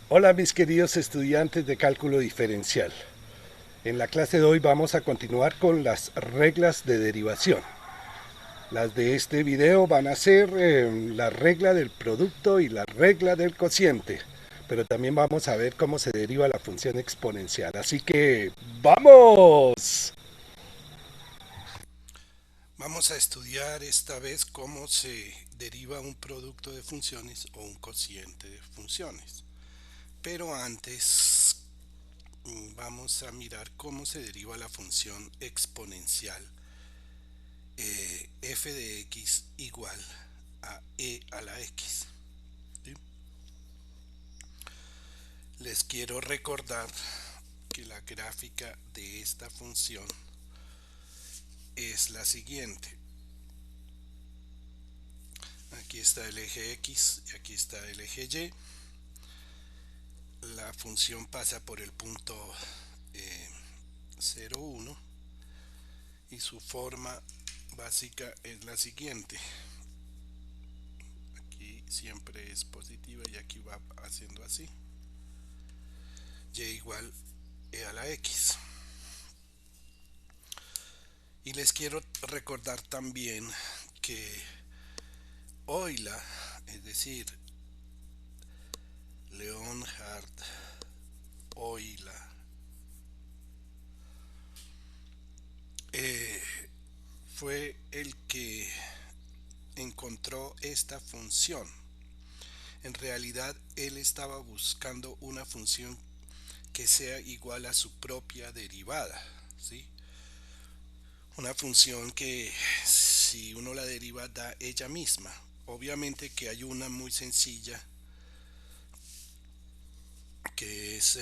Hola mis queridos estudiantes de cálculo diferencial. En la clase de hoy vamos a continuar con las reglas de derivación. Las de este video van a ser la regla del producto y la regla del cociente. Pero también vamos a ver cómo se deriva la función exponencial. Así que, ¡vamos! Vamos a estudiar esta vez cómo se deriva un producto de funciones o un cociente de funciones. Pero antes vamos a mirar cómo se deriva la función exponencial f de x igual a e a la x. ¿Sí? Les quiero recordar que la gráfica de esta función es la siguiente. Aquí está el eje x y aquí está el eje y. La función pasa por el punto eh, 0,1 y su forma básica es la siguiente. Aquí siempre es positiva y aquí va haciendo así. Y igual e a la x. Y les quiero recordar también que Euler, es decir, Leonhard Euler, eh, fue el que encontró esta función. En realidad, él estaba buscando una función que sea igual a su propia derivada, ¿sí? Una función que si uno la deriva da ella misma. Obviamente que hay una muy sencilla que es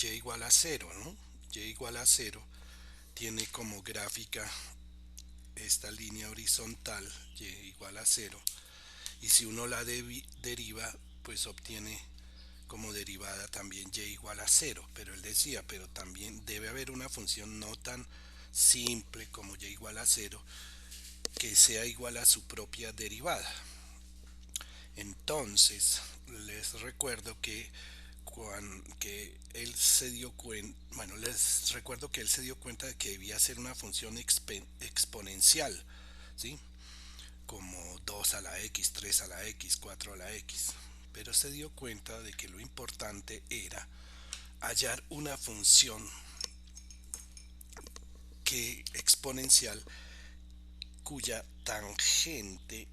y igual a cero, ¿no? Y igual a cero tiene como gráfica esta línea horizontal y igual a cero, y si uno la deriva pues obtiene como derivada también y igual a cero, pero él decía, pero también debe haber una función no tan simple como y igual a cero que sea igual a su propia derivada. Entonces les recuerdo que él se dio cuenta, bueno, les recuerdo que él se dio cuenta de que debía ser una función exponencial, ¿sí? Como 2 a la x, 3 a la x, 4 a la x. Pero se dio cuenta de que lo importante era hallar una función que exponencial cuya tangente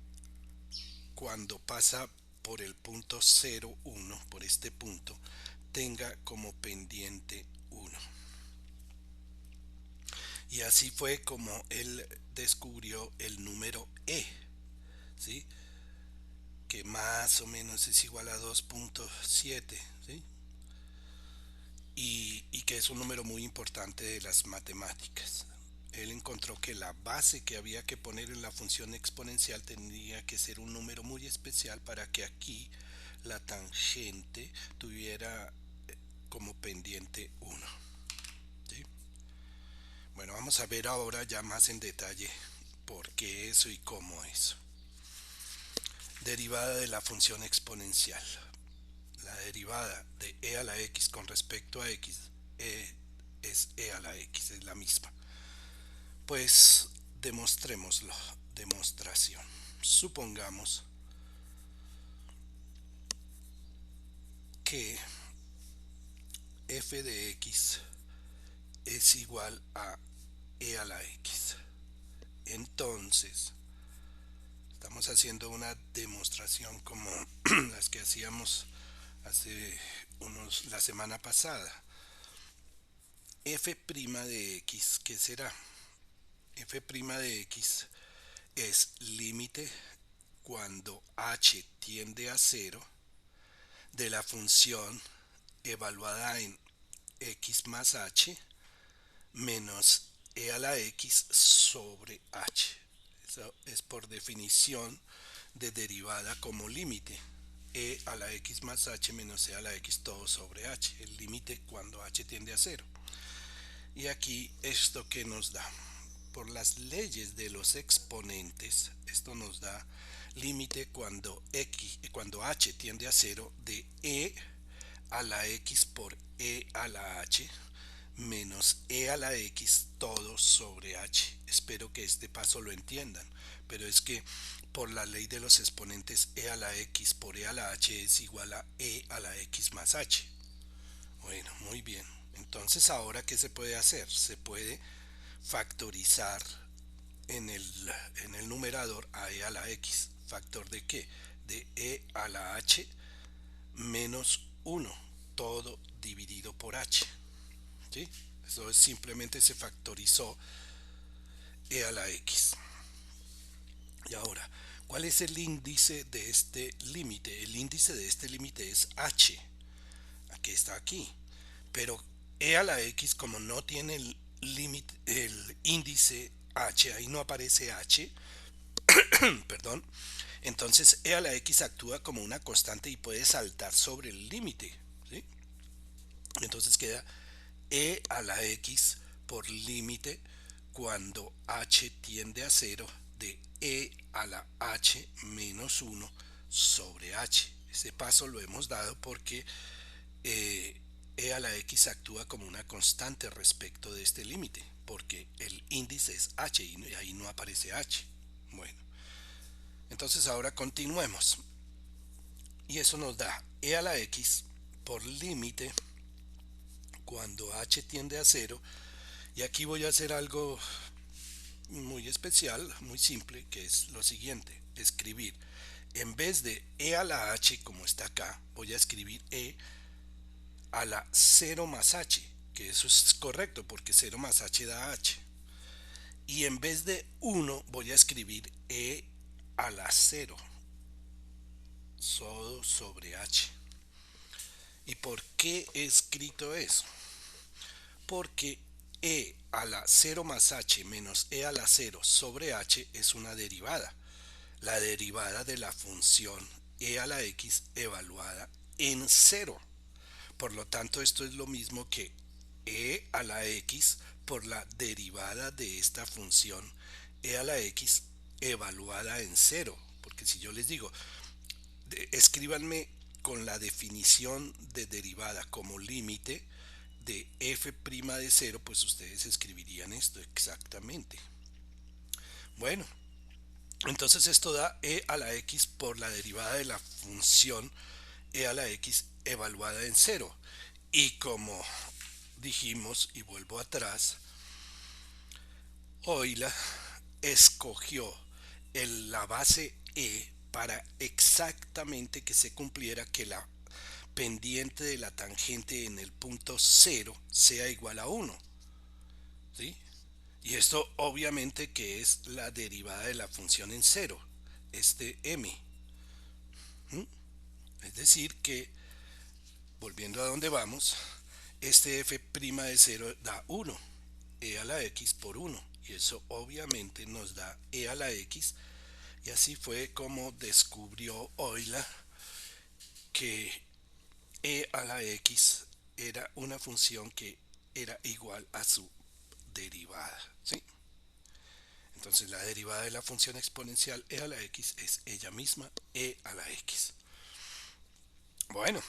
cuando pasa por el punto 0,1, por este punto, tenga como pendiente 1. Y así fue como él descubrió el número e, ¿sí? Que más o menos es igual a 2,7, ¿sí? Y que es un número muy importante de las matemáticas. Él encontró que la base que había que poner en la función exponencial tenía que ser un número muy especial para que aquí la tangente tuviera como pendiente 1. ¿Sí? Bueno, vamos a ver ahora ya más en detalle por qué eso y cómo eso. Derivada de la función exponencial. La derivada de e a la x con respecto a x es e a la x, es la misma. Pues demostrémoslo. Demostración. Supongamos que f de x es igual a e a la x. Entonces, estamos haciendo una demostración como las que hacíamos la semana pasada. F' de x, ¿qué será? F' de x es límite cuando h tiende a cero de la función evaluada en x más h menos e a la x sobre h. Eso es por definición de derivada como límite. E a la x más h menos e a la x todo sobre h. El límite cuando h tiende a cero. Y aquí esto que nos da. Por las leyes de los exponentes, esto nos da límite cuando h tiende a cero de e a la x por e a la h menos e a la x todo sobre h. Espero que este paso lo entiendan, pero es que por la ley de los exponentes e a la x por e a la h es igual a e a la x más h. Bueno, muy bien. Entonces ahora, ¿qué se puede hacer? Se puede factorizar en el numerador a e a la x. ¿Factor de qué? De e a la h menos 1, todo dividido por h. ¿Sí? Eso simplemente se factorizó e a la x. Y ahora, ¿cuál es el índice de este límite? El índice de este límite es h, que está aquí. Pero e a la x, como no tiene el límite, el índice h, ahí no aparece h, perdón, entonces e a la x actúa como una constante y puede saltar sobre el límite, ¿sí? Entonces queda e a la x por límite cuando h tiende a 0 de e a la h menos 1 sobre h. Ese paso lo hemos dado porque e a la x actúa como una constante respecto de este límite, porque el índice es h y ahí no aparece h. Bueno, entonces ahora continuemos. Y eso nos da e a la x por límite cuando h tiende a 0. Y aquí voy a hacer algo muy especial, muy simple, que es lo siguiente: escribir, en vez de e a la h como está acá, voy a escribir e a la 0 más h, que eso es correcto porque 0 más h da h. Y en vez de 1 voy a escribir e a la 0 todo sobre h. ¿Y por qué he escrito eso? Porque e a la 0 más h menos e a la 0 sobre h es una derivada. La derivada de la función e a la x evaluada en 0. Por lo tanto, esto es lo mismo que e a la x por la derivada de esta función e a la x evaluada en 0. Porque si yo les digo, escríbanme con la definición de derivada como límite de f' de 0, pues ustedes escribirían esto exactamente. Bueno, entonces esto da e a la x por la derivada de la función e a la x evaluada en 0. Y como dijimos, y vuelvo atrás, Euler escogió la base e para exactamente que se cumpliera que la pendiente de la tangente en el punto 0 sea igual a 1. ¿Sí? Y esto obviamente que es la derivada de la función en 0, este m. ¿Mm? Es decir que, volviendo a donde vamos, este f' de 0 da 1, e a la x por 1. Y eso obviamente nos da e a la x. Y así fue como descubrió Euler que e a la x era una función que era igual a su derivada. ¿Sí? Entonces la derivada de la función exponencial e a la x es ella misma e a la x. Bueno,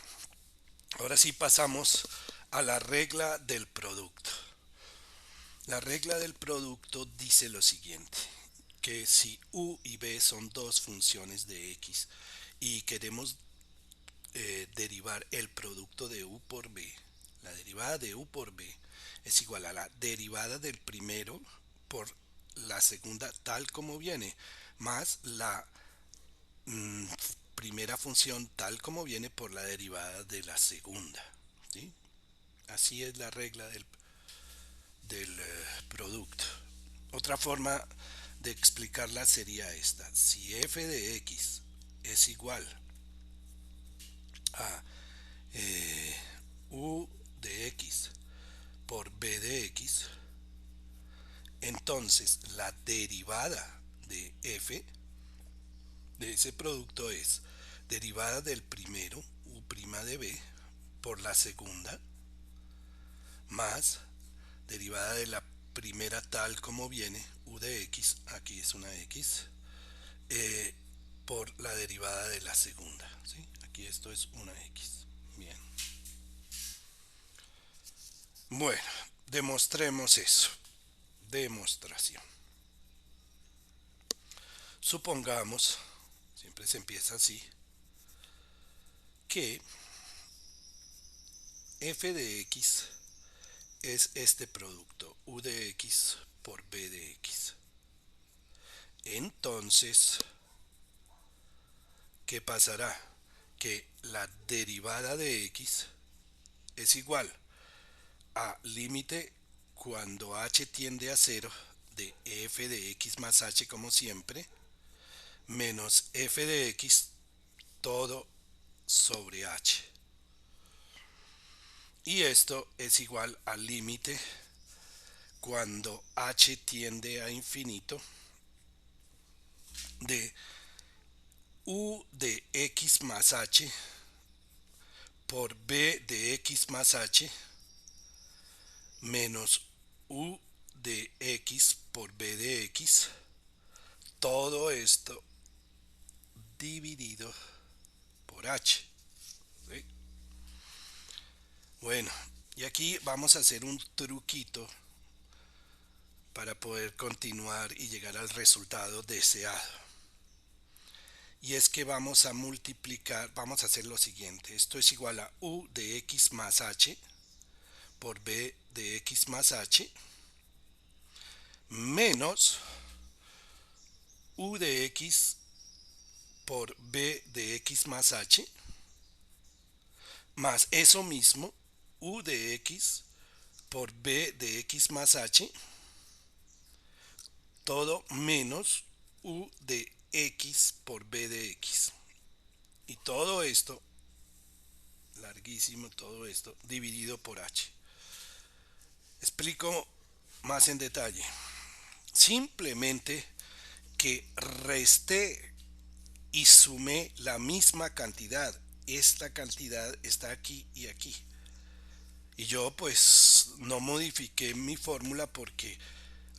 ahora sí pasamos a la regla del producto. La regla del producto dice lo siguiente: que si u y b son dos funciones de x y queremos derivar el producto de u por b, la derivada de u por b es igual a la derivada del primero por la segunda tal como viene, más la mm, primera función tal como viene por la derivada de la segunda. ¿Sí? Así es la regla del producto. Otra forma de explicarla sería esta: si f de x es igual a u de x por b de x, entonces la derivada de f de ese producto es derivada del primero, u' de b, por la segunda, más derivada de la primera tal como viene, u de x, aquí es una x, por la derivada de la segunda. ¿Sí? Aquí esto es una x. Bien. Bueno, demostremos eso. Demostración. Supongamos, siempre se empieza así, que f de x es este producto, u de x por b de x. Entonces, ¿qué pasará? Que la derivada de x es igual a límite cuando h tiende a 0 de f de x más h como siempre, menos f de x todo sobre h. Y esto es igual al límite cuando h tiende a infinito de u de x más h por b de x más h menos u de x por b de x, todo esto dividido por h. ¿Sí? Bueno, y aquí vamos a hacer un truquito para poder continuar y llegar al resultado deseado. Y es que vamos a multiplicar, vamos a hacer lo siguiente. Esto es igual a u de x más h por b de x más h menos u de x por b de x más h más eso mismo u de x por b de x más h todo menos u de x por b de x. Y todo esto, larguísimo todo esto, dividido por h. Explico más en detalle. Simplemente que resté y sumé la misma cantidad. Esta cantidad está aquí y aquí. Y yo pues no modifiqué mi fórmula porque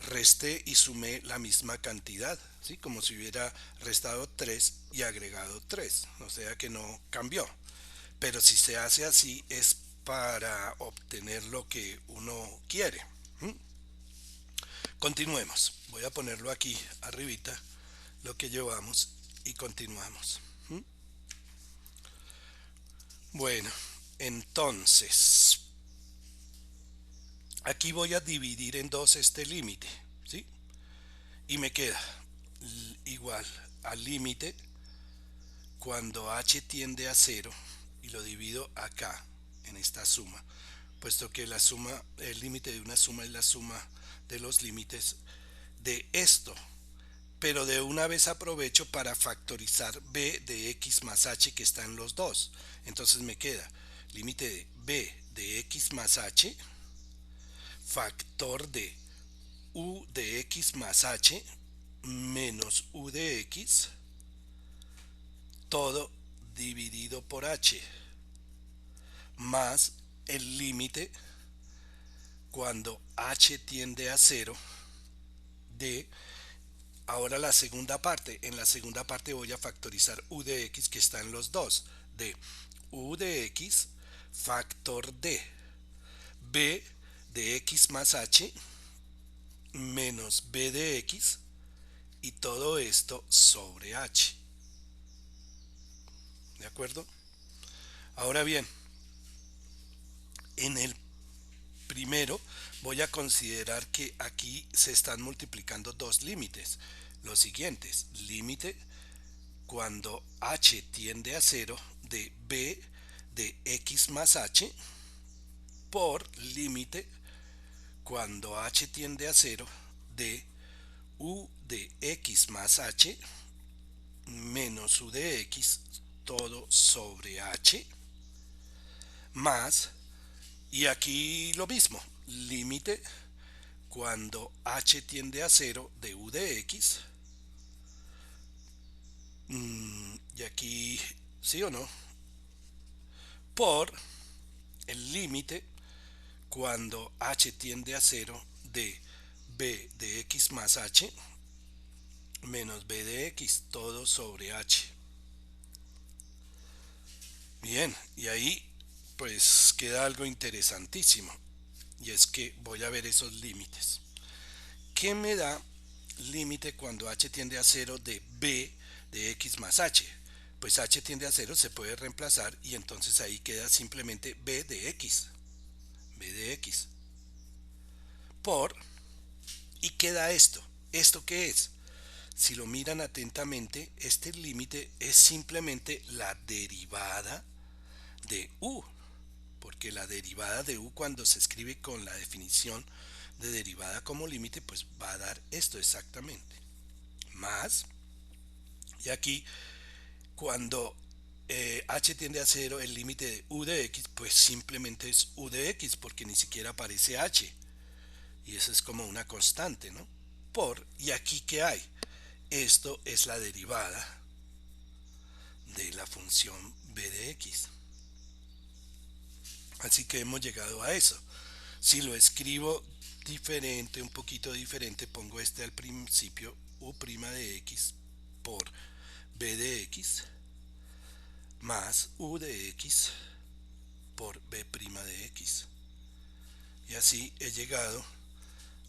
resté y sumé la misma cantidad, ¿sí? Como si hubiera restado 3 y agregado 3, o sea que no cambió. Pero si se hace así es para obtener lo que uno quiere. ¿Mm? Continuemos. Voy a ponerlo aquí arribita, lo que llevamos y continuamos. ¿Mm? Bueno, entonces, aquí voy a dividir en dos este límite, ¿sí? Y me queda igual al límite cuando h tiende a 0 y lo divido acá en esta suma, puesto que la suma, el límite de una suma es la suma de los límites de esto. Pero de una vez aprovecho para factorizar b de x más h que está en los dos. Entonces me queda límite de b de x más h factor de u de x más h menos u de x todo dividido por h más el límite cuando h tiende a 0 de ahora la segunda parte. En la segunda parte voy a factorizar u de x que está en los dos de u de x factor de b de x más h menos b de x y todo esto sobre h. ¿De acuerdo? Ahora bien, en el primero voy a considerar que aquí se están multiplicando dos límites. Los siguientes, límite cuando h tiende a 0 de b de x más h por límite cuando h tiende a 0 de u de x más h menos u de x todo sobre h más, y aquí lo mismo, límite cuando h tiende a 0 de u de x, y aquí sí o no, por el límite cuando h tiende a 0 de b de x más h menos b de x todo sobre h. Bien, y ahí pues queda algo interesantísimo. y es que voy a ver esos límites. ¿Qué me da límite cuando h tiende a 0 de b de x más h? Pues h tiende a 0 se puede reemplazar y entonces ahí queda simplemente b de x. B de x. Por, y queda esto. ¿Esto qué es? Si lo miran atentamente, este límite es simplemente la derivada de u, porque la derivada de u cuando se escribe con la definición de derivada como límite, pues va a dar esto exactamente. Más, y aquí cuando h tiende a 0, el límite de u de x, pues simplemente es u de x, porque ni siquiera aparece h. Y eso es como una constante, ¿no? Por, y aquí ¿qué hay? Esto es la derivada de la función b de x. Así que hemos llegado a eso. Si lo escribo diferente, un poquito diferente, pongo este al principio, u' de x por b de x más u de x por b' de x. Y así he llegado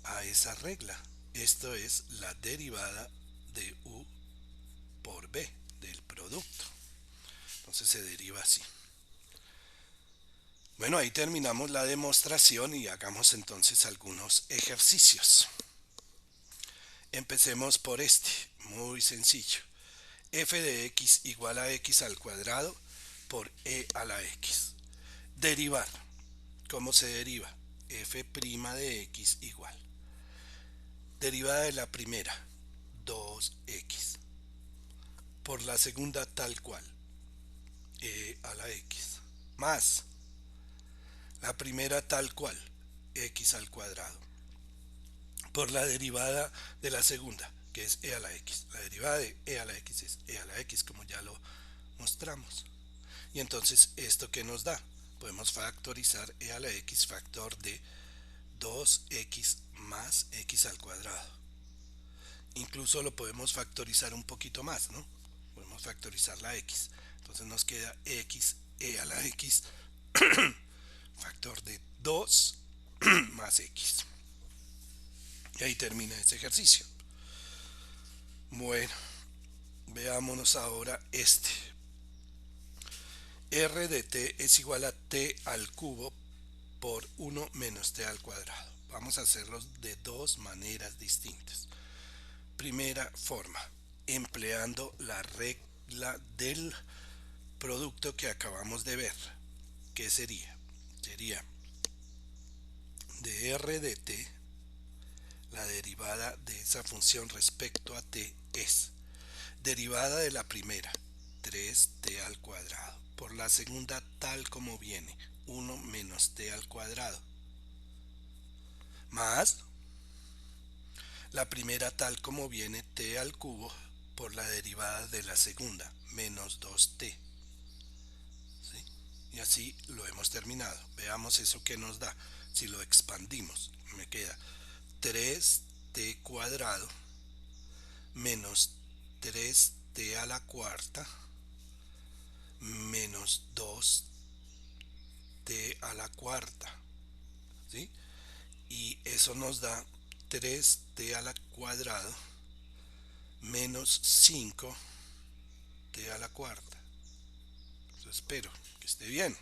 a esa regla. Esto es la derivada de u por b del producto. Entonces se deriva así. Bueno, ahí terminamos la demostración y hagamos entonces algunos ejercicios. Empecemos por este, muy sencillo. F de x igual a x al cuadrado por e a la x. Derivar. ¿Cómo se deriva? F' de x igual. Derivada de la primera, 2x. Por la segunda tal cual, e a la x. Más la primera tal cual, x al cuadrado. Por la derivada de la segunda, que es e a la x. La derivada de e a la x es e a la x, como ya lo mostramos. Y entonces, ¿esto qué nos da? Podemos factorizar e a la x factor de 2x más x al cuadrado. Incluso lo podemos factorizar un poquito más, ¿no? Podemos factorizar la x. Entonces nos queda x e a la x factor de 2 más x. Y ahí termina este ejercicio. Bueno, veámonos ahora este. R de t es igual a t al cubo por 1 menos t al cuadrado. Vamos a hacerlo de dos maneras distintas. Primera forma, empleando la regla del producto que acabamos de ver. ¿Qué sería? Sería de r de t, la derivada de esa función respecto a t es derivada de la primera, 3t al cuadrado, por la segunda tal como viene, 1 menos t al cuadrado, más la primera tal como viene, t al cubo, por la derivada de la segunda, menos 2t. ¿Sí? Y así lo hemos terminado. Veamos eso que nos da. Si lo expandimos, me queda 3t cuadrado menos 3t a la cuarta menos 2t a la cuarta. ¿Sí? Y eso nos da 3t a la cuadrado menos 5t a la cuarta. Eso espero que esté bien.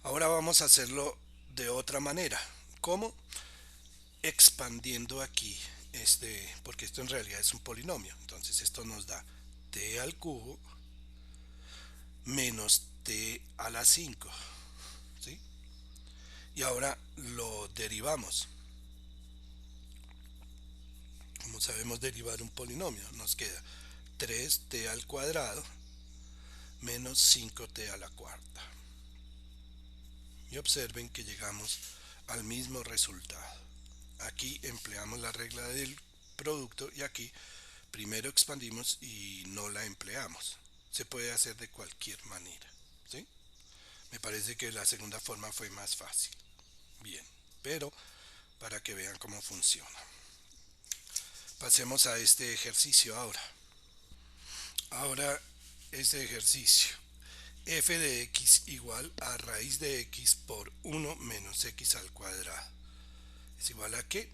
Ahora vamos a hacerlo de otra manera. ¿Cómo? Expandiendo aquí porque esto en realidad es un polinomio. Entonces esto nos da t al cubo menos t a la 5. ¿Sí? Y ahora lo derivamos. Como sabemos derivar un polinomio, nos queda 3t al cuadrado menos 5t a la cuarta. Y observen que llegamos al mismo resultado. Aquí empleamos la regla del producto y aquí primero expandimos y no la empleamos. Se puede hacer de cualquier manera. ¿Sí? Me parece que la segunda forma fue más fácil. Bien, pero para que vean cómo funciona. Pasemos a este ejercicio ahora. Ahora, este ejercicio. f de x igual a raíz de x por 1 menos x al cuadrado. ¿Es igual a qué?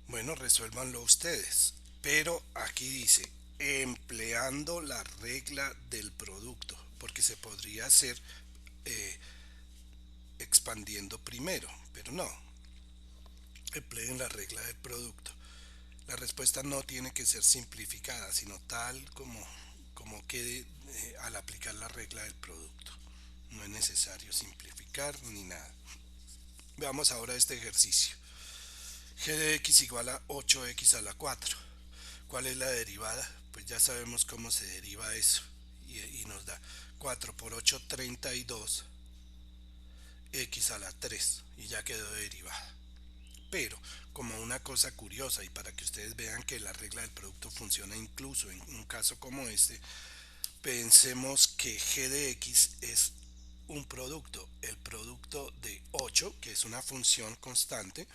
Bueno, resuélvanlo ustedes. Pero aquí dice, empleando la regla del producto, porque se podría hacer eh, expandiendo primero, pero no. Empleen la regla del producto. La respuesta no tiene que ser simplificada, sino tal como quede al aplicar la regla del producto. No es necesario simplificar ni nada. Veamos ahora este ejercicio. G de x igual a 8x a la 4. ¿Cuál es la derivada? Pues ya sabemos cómo se deriva eso. Y nos da 4 por 8, 32 x a la 3. Y ya quedó derivada. Pero, como una cosa curiosa y para que ustedes vean que la regla del producto funciona incluso en un caso como este, pensemos que g de x es un producto, el producto de 8, que es una función constante,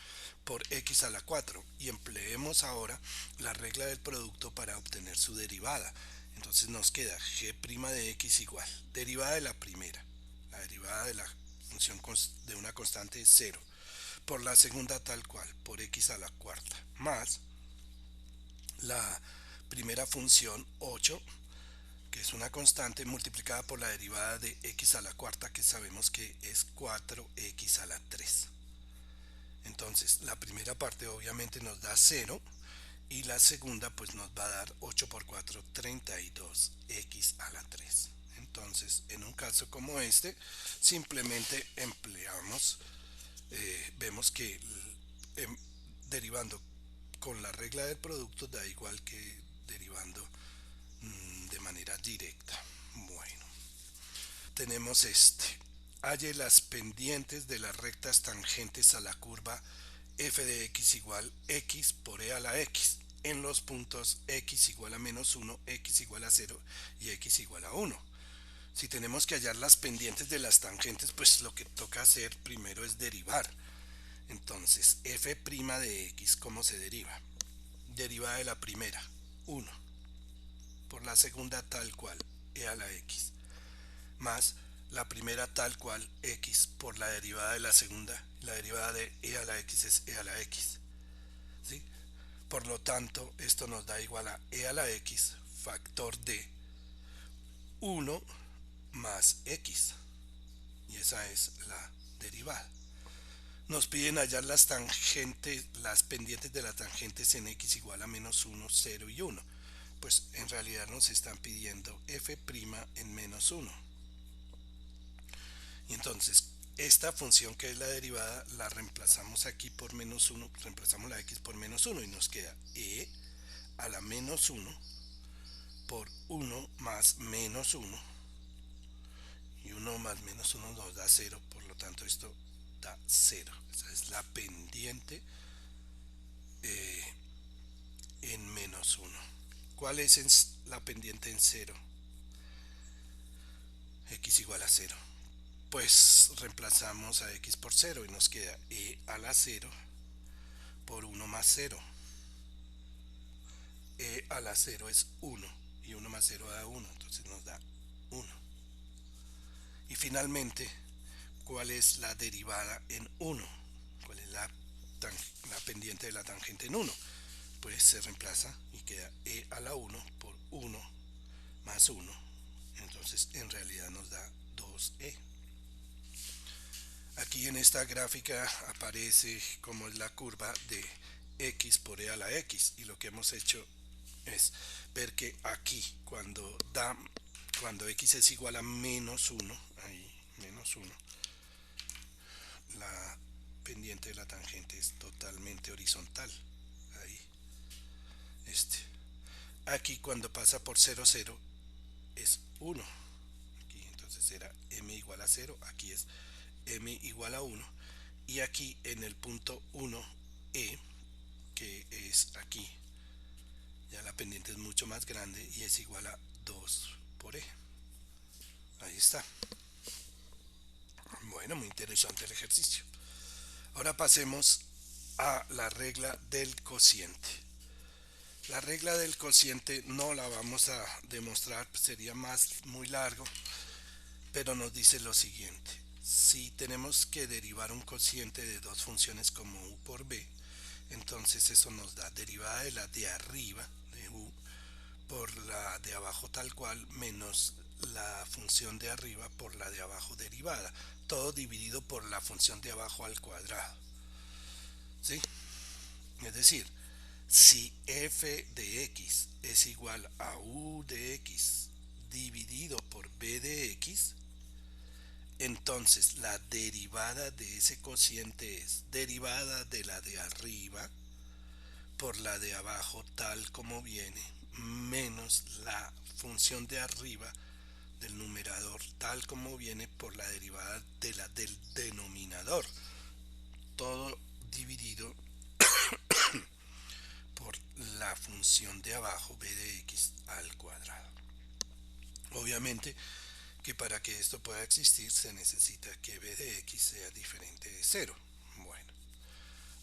por x a la 4, y empleemos ahora la regla del producto para obtener su derivada. Entonces nos queda g' de x igual, derivada de la primera, la derivada de la función de una constante es 0, por la segunda tal cual, por x a la cuarta, más la primera función 8, que es una constante, multiplicada por la derivada de x a la cuarta, que sabemos que es 4x a la 3. Entonces, la primera parte obviamente nos da 0 y la segunda pues nos va a dar 8 por 4, 32x a la 3. Entonces, en un caso como este, simplemente empleamos, vemos que eh, derivando con la regla del producto da igual que derivando de manera directa. Bueno, tenemos este. Halle las pendientes de las rectas tangentes a la curva f de x igual x por e a la x en los puntos x igual a menos 1, x igual a 0 y x igual a 1. Si tenemos que hallar las pendientes de las tangentes, pues lo que toca hacer primero es derivar. Entonces, f' de x, ¿cómo se deriva? Derivada de la primera, 1, por la segunda tal cual, e a la x, más la primera tal cual, x, por la derivada de la segunda, la derivada de e a la x es e a la x, ¿sí? Por lo tanto, esto nos da igual a e a la x factor de 1 más x, y esa es la derivada. Nos piden hallar las tangentes, las pendientes de las tangentes en x igual a menos 1, 0 y 1. Pues en realidad nos están pidiendo f' en menos 1. Y entonces, esta función que es la derivada la reemplazamos aquí por menos 1, reemplazamos la x por menos 1 y nos queda e a la menos 1 por 1 más menos 1. Y 1 más menos 1 nos da 0, por lo tanto esto da 0. Esa es la pendiente en menos 1. ¿Cuál es la pendiente en 0? X igual a 0. Pues reemplazamos a x por 0 y nos queda e a la 0 por 1 más 0. E a la 0 es 1 y 1 más 0 da 1, entonces nos da 1. Y finalmente, ¿cuál es la derivada en 1? ¿Cuál es la pendiente de la tangente en 1? Pues se reemplaza y queda e a la 1 por 1 más 1. Entonces en realidad nos da 2e. Aquí en esta gráfica aparece como es la curva de x por e a la x, y lo que hemos hecho es ver que aquí cuando x es igual a menos 1, ahí menos 1, la pendiente de la tangente es totalmente horizontal, ahí aquí cuando pasa por 0, 0 es 1, aquí entonces era m igual a 0, aquí es m igual a 1, y aquí en el punto 1e, que es aquí, ya la pendiente es mucho más grande y es igual a 2 por e. Ahí está. Bueno, muy interesante el ejercicio. Ahora pasemos a la regla del cociente. La regla del cociente no la vamos a demostrar, sería muy largo, pero nos dice lo siguiente. Si tenemos que derivar un cociente de dos funciones como u por b, entonces eso nos da derivada de la de arriba, de u, por la de abajo tal cual, menos la función de arriba por la de abajo derivada. Todo dividido por la función de abajo al cuadrado. ¿Sí? Es decir, si f de x es igual a u de x dividido por b de x, entonces la derivada de ese cociente es derivada de la de arriba por la de abajo tal como viene, menos la función de arriba del numerador tal como viene por la derivada de la del denominador. Todo dividido por la función de abajo b de x al cuadrado. Obviamente que para que esto pueda existir se necesita que b de x sea diferente de 0. Bueno,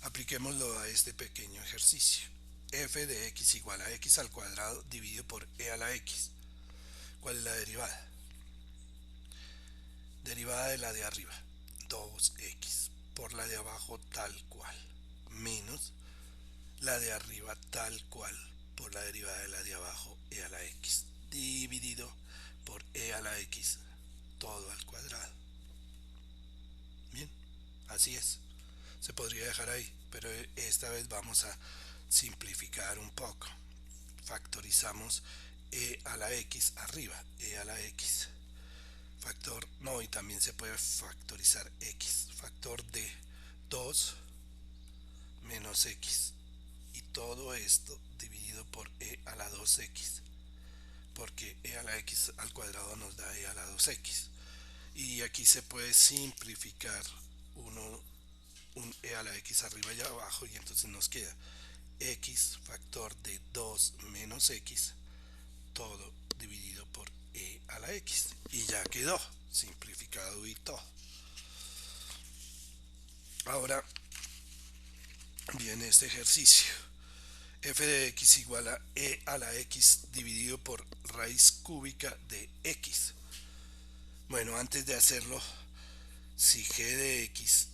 apliquémoslo a este pequeño ejercicio. F de x igual a x al cuadrado dividido por e a la x. ¿Cuál es la derivada? Derivada de la de arriba, 2x, por la de abajo tal cual, menos la de arriba tal cual por la derivada de la de abajo e a la x, dividido por e a la x, todo al cuadrado. Bien, así es. Se podría dejar ahí, pero esta vez vamos a simplificar un poco. Factorizamos e a la x arriba, e a la x. Factor, no, y también se puede factorizar x. Factor de 2 menos x. Y todo esto dividido por e a la 2x. Porque e a la x al cuadrado nos da e a la 2x. Y aquí se puede simplificar un e a la x arriba y abajo, y entonces nos queda x factor de 2 menos x, todo dividido por e a la x. Y ya quedó simplificado y todo. Ahora viene este ejercicio. F de x igual a e a la x dividido por raíz cúbica de x. Bueno, antes de hacerlo, si g de x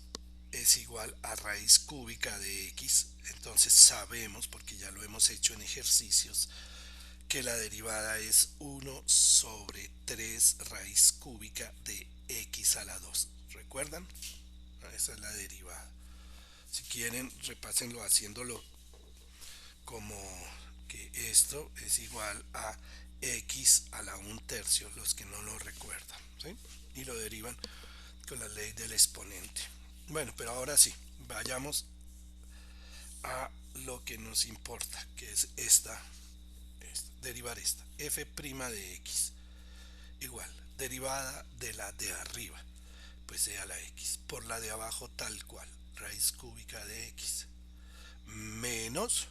es igual a raíz cúbica de x, entonces sabemos, porque ya lo hemos hecho en ejercicios, que la derivada es 1 sobre 3 raíz cúbica de x a la 2. ¿Recuerdan? Esa es la derivada. Si quieren, repásenlo haciéndolo como que esto es igual a x a la 1/3, los que no lo recuerdan, ¿sí? Y lo derivan con la ley del exponente. Bueno, pero ahora sí, vayamos a lo que nos importa, que es derivar esta, f' de x, igual, derivada de la de arriba, pues e a la x, por la de abajo tal cual, raíz cúbica de x, menos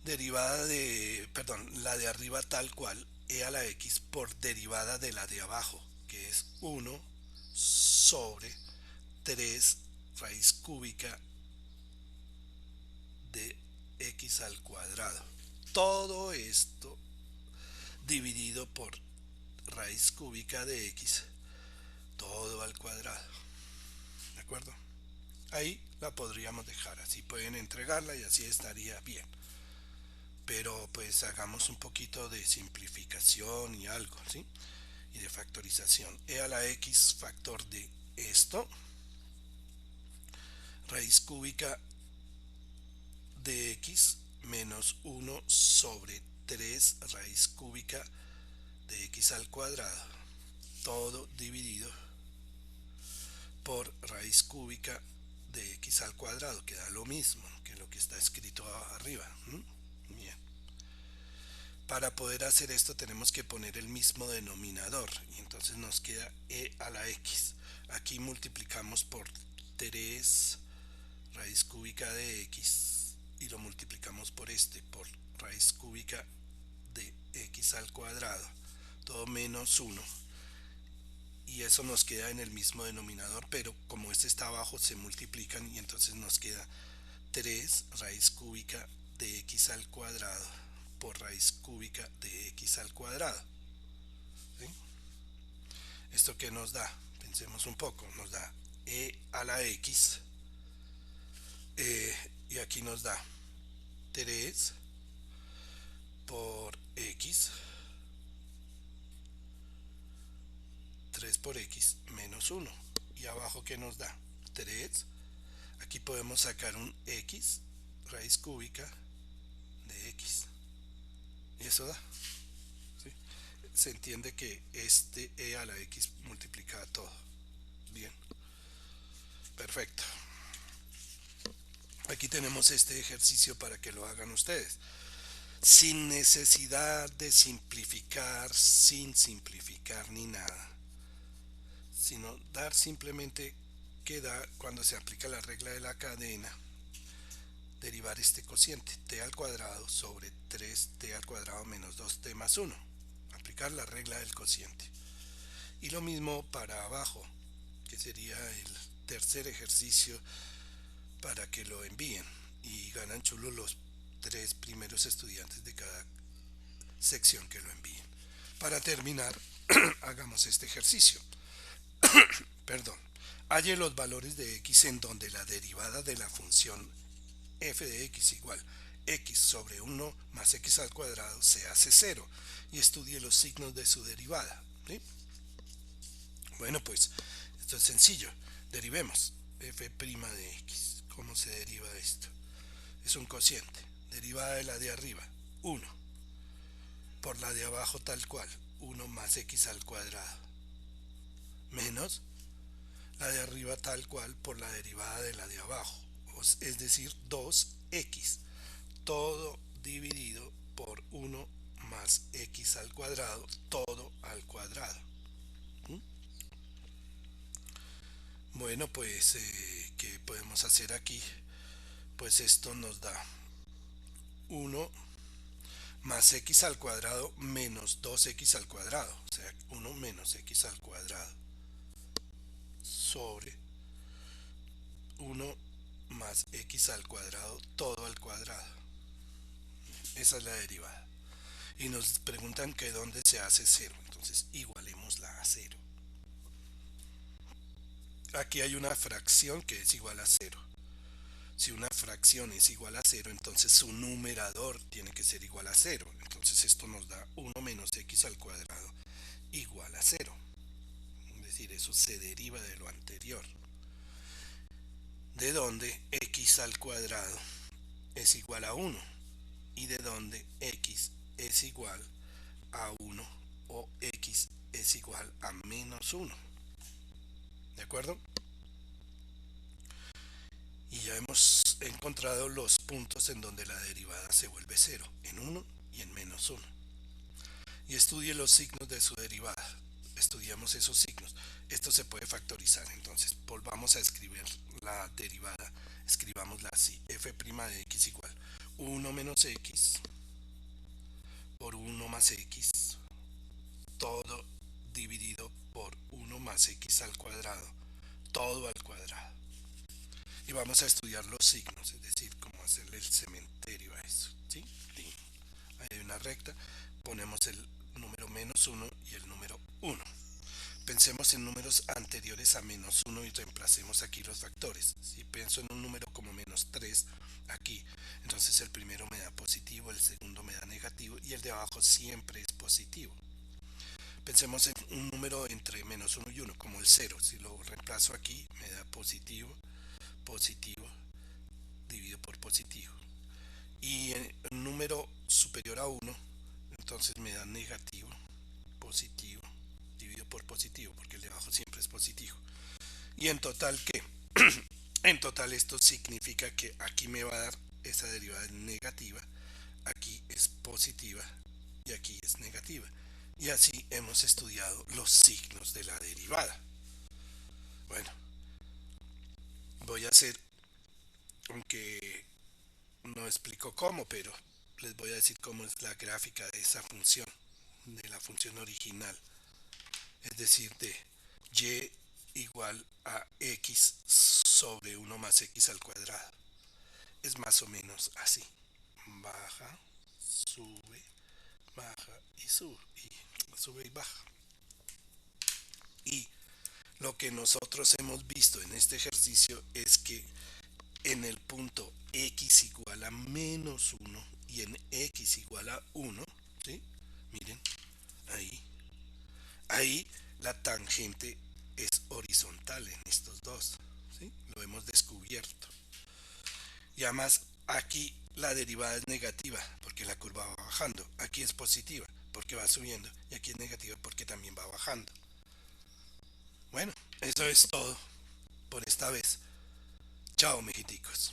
derivada de, perdón, la de arriba tal cual, e a la x, por derivada de la de abajo, que es 1 sobre 3 raíz cúbica de x al cuadrado. Todo esto dividido por raíz cúbica de x, todo al cuadrado. ¿De acuerdo? Ahí la podríamos dejar, así pueden entregarla y así estaría bien. Pero pues hagamos un poquito de simplificación y algo, ¿sí? Y de factorización. E a la x factor de esto, raíz cúbica de x menos 1 sobre 3 raíz cúbica de x al cuadrado, todo dividido por raíz cúbica de x al cuadrado, que da lo mismo que lo que está escrito arriba. Bien. Para poder hacer esto tenemos que poner el mismo denominador, y entonces nos queda e a la x. Aquí multiplicamos por 3 raíz cúbica de x y lo multiplicamos por por raíz cúbica de x al cuadrado, todo menos 1, y eso nos queda en el mismo denominador, pero como este está abajo se multiplican y entonces nos queda 3 raíz cúbica de x al cuadrado por raíz cúbica de x al cuadrado. ¿Sí? ¿Esto qué nos da? Pensemos un poco. Nos da e a la x y aquí nos da 3 por x, 3 por x menos 1. Y abajo ¿qué nos da? 3. Aquí podemos sacar un x, raíz cúbica de x. Y eso da. ¿Sí? Se entiende que este e a la x multiplica todo. Bien. Perfecto. Aquí tenemos este ejercicio para que lo hagan ustedes. Sin necesidad de simplificar, sin simplificar ni nada. Sino dar simplemente que da cuando se aplica la regla de la cadena. Derivar este cociente t al cuadrado sobre 3t al cuadrado menos 2t más 1. Aplicar la regla del cociente. Y lo mismo para abajo, que sería el tercer ejercicio para que lo envíen. Y ganan chulo los 3 primeros estudiantes de cada sección que lo envíen. Para terminar, hagamos este ejercicio. Perdón. Halle los valores de x en donde la derivada de la función f de x igual x sobre 1 más x al cuadrado se hace 0 y estudie los signos de su derivada. ¿Sí? Bueno, pues esto es sencillo. Derivemos f' de x. ¿Cómo se deriva esto? Es un cociente. Derivada de la de arriba, 1. Por la de abajo tal cual, 1 más x al cuadrado. Menos la de arriba tal cual por la derivada de la de abajo. Es decir, 2x. Todo dividido por 1 más x al cuadrado, todo al cuadrado. ¿Mm? Bueno, pues, ¿qué podemos hacer aquí? Pues esto nos da 1 más x al cuadrado menos 2x al cuadrado, o sea, 1 menos x al cuadrado sobre 1 más x al cuadrado, todo al cuadrado. Esa es la derivada. Y nos preguntan que dónde se hace 0, entonces igualémosla a 0. Aquí hay una fracción que es igual a 0. Si una fracción es igual a 0, entonces su numerador tiene que ser igual a 0. Entonces esto nos da 1 menos x al cuadrado igual a 0. Es decir, eso se deriva de lo anterior. De donde x al cuadrado es igual a 1. Y de donde x es igual a 1 o x es igual a menos 1. ¿De acuerdo? Y ya hemos encontrado los puntos en donde la derivada se vuelve 0, en 1 y en menos 1. Y estudie los signos de su derivada. Estudiamos esos signos. Esto se puede factorizar, entonces volvamos a escribir la derivada. Escribámosla así: f' de x igual 1 menos x por 1 más x, todo dividido por 1 más x al cuadrado, todo al cuadrado. Y vamos a estudiar los signos, es decir, cómo hacerle el cementerio a eso. ¿Sí? Ahí hay una recta, ponemos el número menos 1 y el número 1. Pensemos en números anteriores a menos 1 y reemplacemos aquí los factores. Si pienso en un número como menos 3 aquí, entonces el primero me da positivo, el segundo me da negativo y el de abajo siempre es positivo. Pensemos en un número entre menos 1 y 1, como el 0. Si lo reemplazo aquí, me da positivo, positivo, dividido por positivo. Y en un número superior a 1, entonces me da negativo, positivo, dividido por positivo, porque el de abajo siempre es positivo. Y en total, ¿qué? En total esto significa que aquí me va a dar esa derivada negativa, aquí es positiva y aquí es negativa. Y así hemos estudiado los signos de la derivada. Bueno, voy a hacer, aunque no explico cómo, pero les voy a decir cómo es la gráfica de esa función, de la función original. Es decir, de y igual a x sobre 1 más x al cuadrado. Es más o menos así. baja, sube, baja y sube, y sube y baja. Y lo que nosotros hemos visto en este ejercicio es que en el punto x igual a menos 1 y en x igual a 1, ¿sí? Miren, ahí, ahí la tangente es horizontal en estos dos, ¿sí? Lo hemos descubierto. Y además aquí la derivada es negativa porque la curva va bajando. Aquí es positiva porque va subiendo y aquí es negativa porque también va bajando. Bueno, eso es todo por esta vez. Chao, mexiticos.